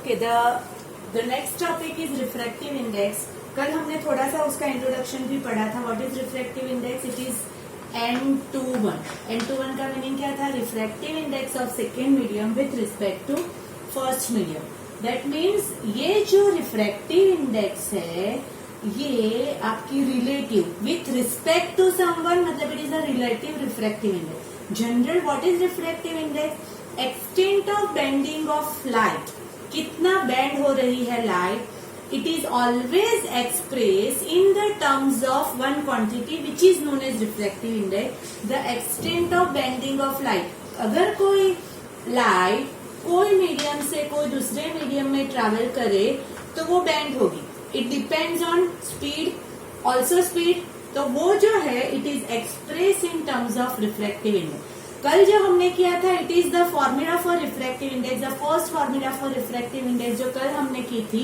Okay, the next topic is refractive index. कल हमने थोड़ा सा उसका इंट्रोडक्शन भी पढ़ा था। What is refractive index? It is N21। N21 का मीनिंग क्या था? Refractive index of second medium with respect to first medium. That means ये जो रिफ्रैक्टिव इंडेक्स है ये आपकी relative with respect to someone, मतलब it is a relative refractive index. General what is refractive index? Extent of bending of light, कितना bend हो रही है light. It is always express in the terms of one quantity which is known as reflective index. The extent of bending of light, अगर कोई light कोई medium से कोई दूसरे मीडियम में ट्रेवल करे तो वो बेंड होगी। It depends on speed, also speed. तो वो जो है it is express in terms of reflective index. कल जो हमने किया था it is the formula for refractive index, the first formula for refractive index जो कल हमने की थी,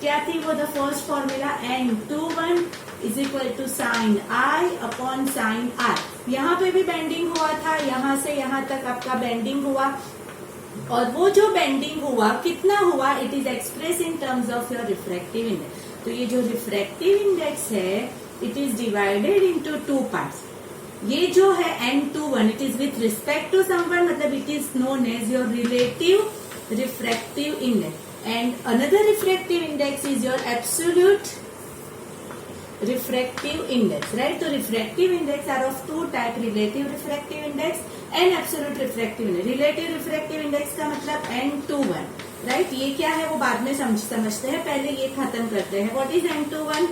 क्या थी वो? The first formula N21 is equal to sine I upon sine R। यहाँ पे भी बेंडिंग हुआ था, यहाँ से यहाँ तक आपका बेंडिंग हुआ, और वो जो बेंडिंग हुआ कितना हुआ? It is express in terms of your refractive index. तो ये जो रिफ्रैक्टिव इंडेक्स है it is divided into two parts. ये जो है N21 it is with respect to someone, मतलब it is known as your relative refractive index. And another refractive index is your absolute refractive index, right? तो refractive index are of two type, relative refractive index and absolute refractive index. Relative refractive index का मतलब N21, right? ये क्या है वो बाद में समझते हैं, पहले ये खत्म करते हैं। What is N21?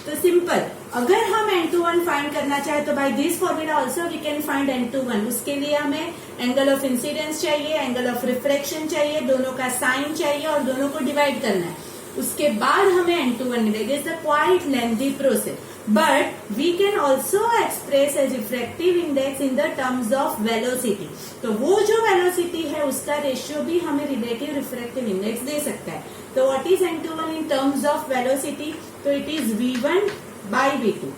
तो सिंपल, अगर हम N21 फाइंड करना चाहे तो by this formula also we can find N21। उसके लिए हमें एंगल ऑफ इंसिडेंस चाहिए, एंगल ऑफ रिफ्रैक्शन चाहिए, दोनों का साइन चाहिए और दोनों को डिवाइड करना है। उसके बाद हमें N21 मिलेगा। It's a quite lengthy process, but we can also express as refractive index in the terms of velocity. तो वो जो वेलोसिटी है उसका रेशियो भी हमें रिलेटिव रिफ्रैक्टिव इंडेक्स दे सकता है। तो what is N21 in terms of velocity? तो it is V1 by V2।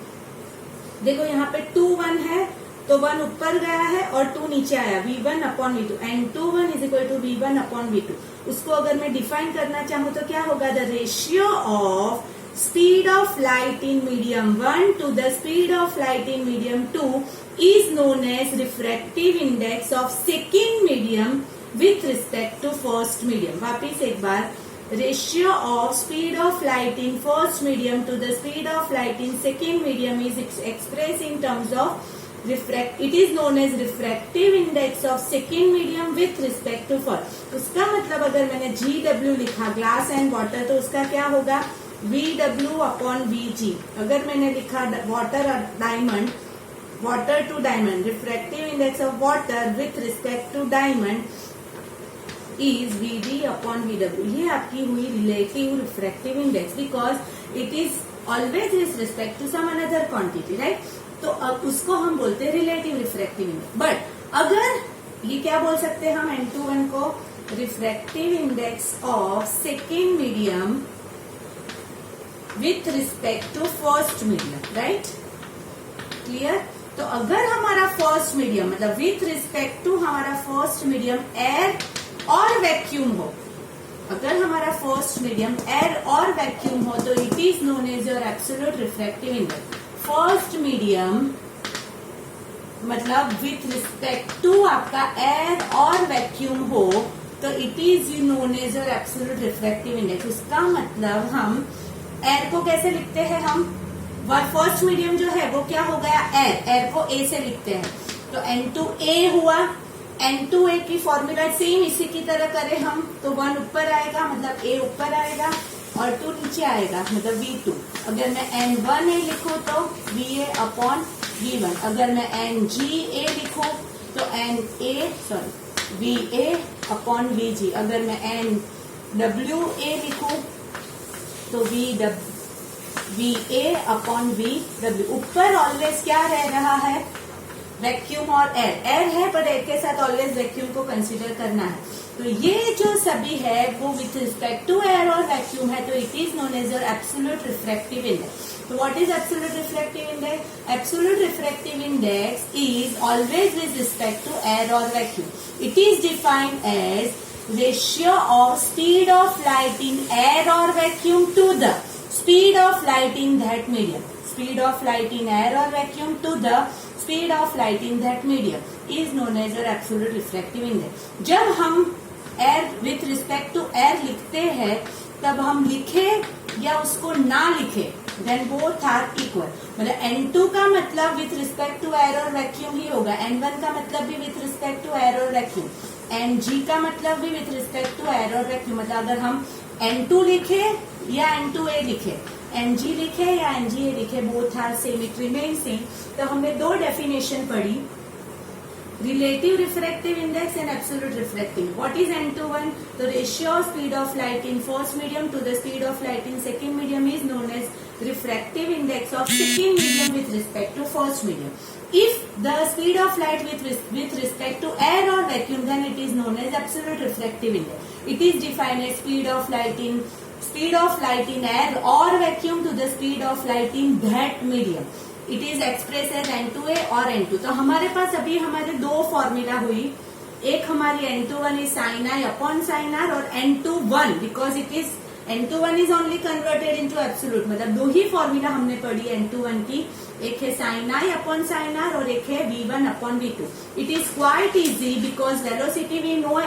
देखो यहाँ पे 2 1 है तो 1 ऊपर गया है और 2 नीचे आया, V1 upon V2। N21 is equal to V1 upon V2। उसको अगर मैं डिफाइन करना चाहूँ तो क्या होगा? The ratio of speed of light in medium 1 to the speed of light in medium 2 is known as refractive index of second medium with respect to first medium. वापिस एक बार, ratio of speed of light in first medium to the speed of light in second medium is expressed in terms of it is known as refractive index of second medium with respect to first। उसका मतलब अगर मैंने GW लिखा glass and water तो उसका क्या होगा? VW upon VG। अगर मैंने लिखा वाटर और diamond, water to diamond, refractive index of water with respect to diamond is VD upon VW। ये आपकी हुई relative refractive index, because it is always with respect to some another quantity, right? तो अब उसको हम बोलते हैं रिलेटिव रिफ्रैक्टिव इंडेक्स। बट अगर ये क्या बोल सकते हैं हम N21 को? Refractive index of second medium with respect to first medium, right? Clear? तो अगर हमारा फर्स्ट मीडियम मतलब विथ रिस्पेक्ट टू हमारा फर्स्ट मीडियम एयर और वैक्यूम हो, अगर हमारा फर्स्ट मीडियम एयर और वैक्यूम हो तो it is known as your absolute refractive index. First medium मतलब विथ रिस्पेक्ट टू आपका एयर और वैक्यूम हो तो it is known as your absolute refractive index. उसका मतलब हम एयर को कैसे लिखते हैं? हम फर्स्ट मीडियम जो है वो क्या हो गया? एयर को ए से लिखते हैं, तो N2A हुआ। N2A की फॉर्मूला सेम इसी की तरह करें हम तो 1 ऊपर आएगा मतलब A ऊपर आएगा और 2 नीचे आएगा मतलब V2। अगर मैं N1A लिखूं तो VA अपॉन V1। अगर मैं NGA लिखूं तो VA अपॉन VG। अगर मैं NWA लिखूं तो VA अपॉन VW। ऊपर ऑलवेज क्या रह रहा है? वैक्यूम और एयर है, पर एयर के साथ ऑलवेज वैक्यूम को कंसीडर करना है। तो ये जो सभी है वो विथ रिस्पेक्ट टू एयर और वैक्यूम है, तो it is known as your absolute refractive index. So what is absolute refractive index? Absolute refractive index is always with respect to air or vacuum. It is defined as ratio of speed of light in air और vacuum to the speed of light in that medium. Speed of light in air और vacuum to the speed of light in that medium is known as absolute refractive index. जब हम air with respect to air लिखते हैं तब हम लिखे या उसको ना लिखे देन बोथ आर इक्वल. मतलब N2 का मतलब विथ रिस्पेक्ट टू एयर और वैक्यूम ही होगा, N1 का मतलब भी विथ रिस्पेक्ट टू एयर और वैक्यूम, Ng का मतलब भी विथ रिस्पेक्ट टू एयर और वैक्यूम. मतलब अगर हम N2 लिखे या N2A लिखे, Ng लिखे या Nga लिखे, both are same, it remain same. तो हमने दो डेफिनेशन पढ़ी, relative refractive index and absolute refractive. What is N21? The ratio of speed of light in first medium to the speed of light in second medium is known as refractive index of second medium with respect to first medium. If the speed of light with respect to air or vacuum, then it is known as absolute refractive index. It is defined as speed of light in air or vacuum to the speed of light in that medium. It is expressed as N2A और N2. तो हमारे पास अभी हमारे दो formula हुई, एक हमारी N21 is sin I upon sin R और N21 because it is N21 is only converted into absolute. मतलब दो ही फॉर्मूला हमने पढ़ी N21 की, एक है sin I upon sin R और एक है V1 upon V2. It is quite easy because velocity we know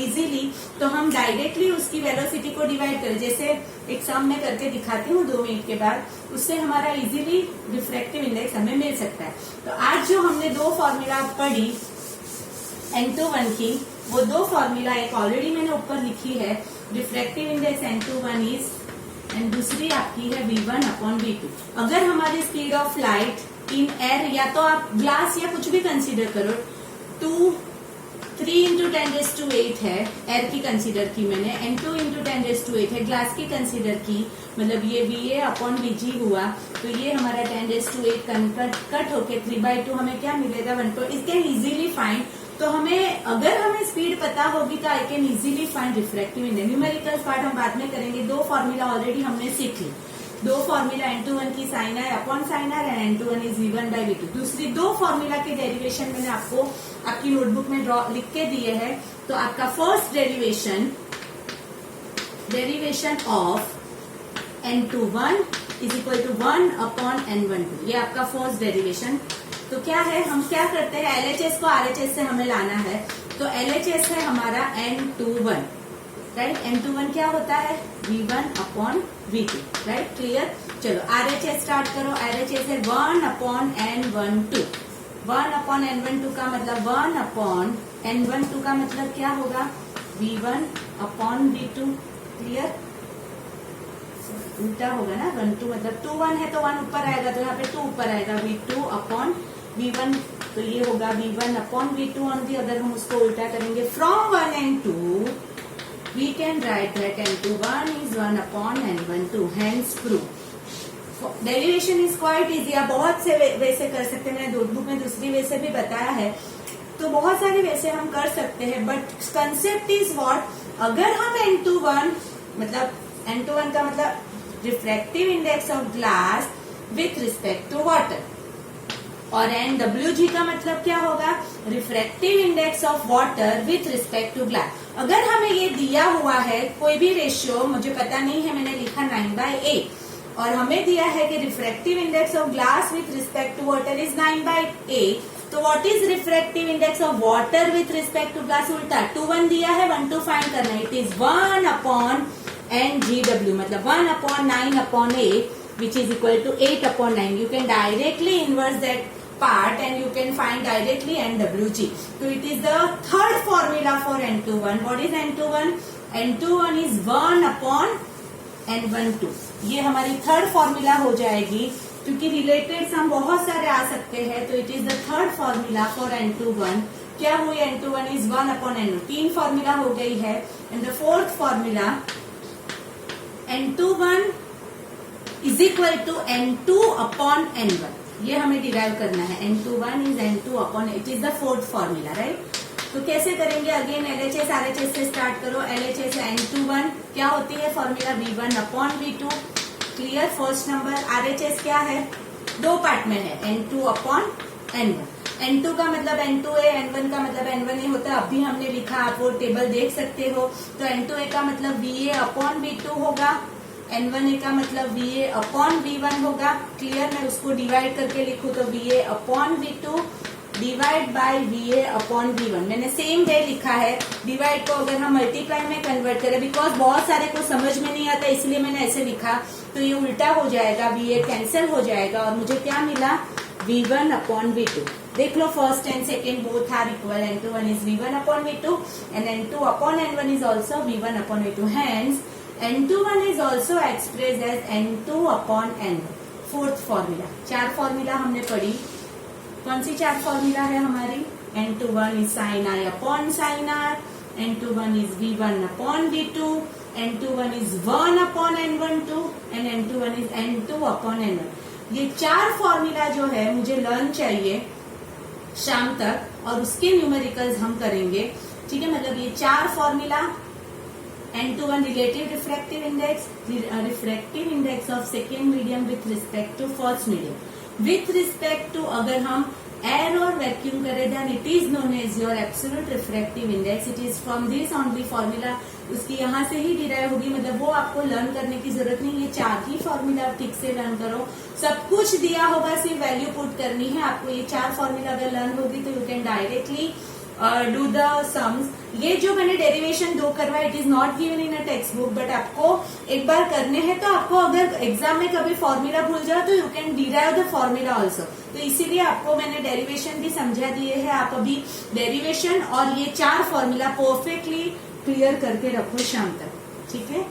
easily. तो हम डायरेक्टली उसकी वेलोसिटी को डिवाइड करें, जैसे एक सम में करके दिखाती हूँ 2 मिनट के बाद, उससे हमारा इजीली रिफ्रैक्टिव इंडेक्स हमें मिल सकता है. तो आज जो हमने दो फॉर्मूला पढ़ी N21 की, वो दो फॉर्मूला, एक ऑलरेडी मैंने ऊपर लिखी है, refractive index N21 is, and दूसरी आपकी है V1 अपॉन V2. अगर हमारी speed of light in air, या तो आप ग्लास या कुछ भी कंसीडर करो, 3 into 10⁸ है, एयर की कंसीडर की मैंने, N2 into 10⁸ है, ग्लास की कंसीडर की, मतलब ये VA अपॉन VG हुआ, तो ये हमारा 10⁸ कट होके 3/2 हमें क्या मिलेगा 1. It can easily find. तो अगर हमें स्पीड पता होगी तो I can easily find refractive index. Numerical part हम बाद में करेंगे. दो फॉर्मूला ऑलरेडी हमने सीख ली, दो फॉर्मूला N21 की sin I upon sin R and N21 is V1/V2. दूसरी दो फॉर्मूला के डेरिवेशन मैंने आपको आपकी नोटबुक में लिख के दिए हैं. तो आपका first derivation of N21 is equal to 1 upon N12. ये आपका फर्स्ट डेरिवेशन. तो क्या है, हम क्या करते हैं, LHS को RHS से हमें लाना है. तो LHS है हमारा N21, राइट. N21 क्या होता है, V1 upon V2, right. Clear. चलो RHS स्टार्ट करो. RHS है 1 अपॉन N12. 1 अपॉन N12 का मतलब 1 अपॉन N12 का मतलब क्या होगा, V1 अपॉन V2. क्लियर. उल्टा होगा ना, 1 2 मतलब 2 1 है तो 1 ऊपर आएगा, तो यहाँ पे 2 ऊपर आएगा, V2 अपॉन V1. तो ये होगा V1 upon V2 on the. अगर हम उसको उल्टा करेंगे, from 1 and 2 we can write that N21 is 1 upon N12. hence proof. Derivation is quite easy. आप बहुत से वैसे कर सकते हैं, मैंने नोटबुक में दूसरी वे से भी बताया है, तो बहुत सारे वैसे हम कर सकते हैं. बट कंसेप्ट इज व्हाट, अगर हम N21 का मतलब refractive index of glass with respect to water, और NWG का मतलब क्या होगा, refractive index of water with respect to glass. अगर हमें ये दिया हुआ है कोई भी रेशियो, मुझे पता नहीं है, मैंने लिखा 9/8, और हमें दिया है कि refractive index of glass with respect to water is 9/8. तो what is refractive index of water with respect to glass, उल्टा 2 1 दिया है, 1 2 फाइंड करना है. इट इज 1 अपॉन NGW, मतलब 1 upon 9 upon 8, which is equal to 8 upon 9. You can directly inverse that part and you can find directly NWG. So it is the third formula for N21. What is N21? N21 is 1 upon N12. ये हमारी third formula हो जाएगी, क्योंकि related सम बहुत सारे आ सकते हैं. तो it is the third formula for N21. क्या हुई, N21 is 1 upon N2. 3 formula हो गई है. And the fourth formula, N21 is equal to N2 upon N1. ये हमें डिराइव करना है. N21 is N2 upon, it is the fourth formula, right. तो कैसे करेंगे, अगेन LHS RHS से स्टार्ट करो. LHS N21 क्या होती है formula, V1 upon V2. Clear. First number. RHS क्या है, दो पार्ट में है, N2 अपॉन N1. N2 का मतलब N2A, N1 का मतलब N1A होता है। अभी हमने लिखा, आप वो टेबल देख सकते हो। तो N2A का मतलब VA अपॉन V2 होगा, N1A का मतलब VA अपॉन V1 होगा। क्लियर? मैं उसको डिवाइड करके लिखूं तो VA upon V2 divide by VA upon V1। मैंने सेम वे लिखा है। डिवाइड को अगर हम मल्टीप्लाई में कन्वर्ट करें, बिकॉज बहुत सारे को समझ में नहीं आता इसलिए मैंने ऐसे लिखा, तो ये उल्टा हो जाएगा, VA कैंसिल हो जाएगा और मुझे क्या मिला, V1 अपॉन V2। देख लो, first and second both are equal, N2 is V1 upon V2 and N2 upon N1 is also V1 upon V2। Hence N21 is also express as N2 upon N1। Fourth formula, 4 formula हमने पढ़ी। कौन सी 4 formula है हमारी? N21 is sine I upon sine R, N21 is V1 upon V2, N21 is 1 upon N12 and N21 is N2 upon N1। ये 4 formula जो है मुझे लर्न चाहिए शाम तक, और उसके न्यूमेरिकल्स हम करेंगे। ठीक है, मतलब ये 4 formula, N21 relative refractive index, refractive index of second medium with respect to first medium, with respect to अगर हम एयर और वैक्यूम करें then it is known as your absolute refractive index. It is from this only formula, उसकी यहाँ से ही derive होगी, मतलब वो आपको लर्न करने की जरूरत नहीं। ये 4 ही फॉर्मूला आप ठीक से लर्न करो, सब कुछ दिया होगा, सिर्फ वैल्यू पुट करनी है आपको। ये 4 फॉर्मूला अगर लर्न होगी तो you can directly do the sums. ये जो मैंने डेरिवेशन 2 करवाया, it is not given in a text book, but आपको एक बार करने हैं, तो आपको अगर एग्जाम में कभी फॉर्मूला भूल जाओ तो you can derive the formula also. तो इसीलिए आपको मैंने डेरिवेशन भी समझा दिए है। आप अभी डेरिवेशन और ये 4 फॉर्मूला परफेक्टली क्लियर करके रखो शाम तक। ठीक है।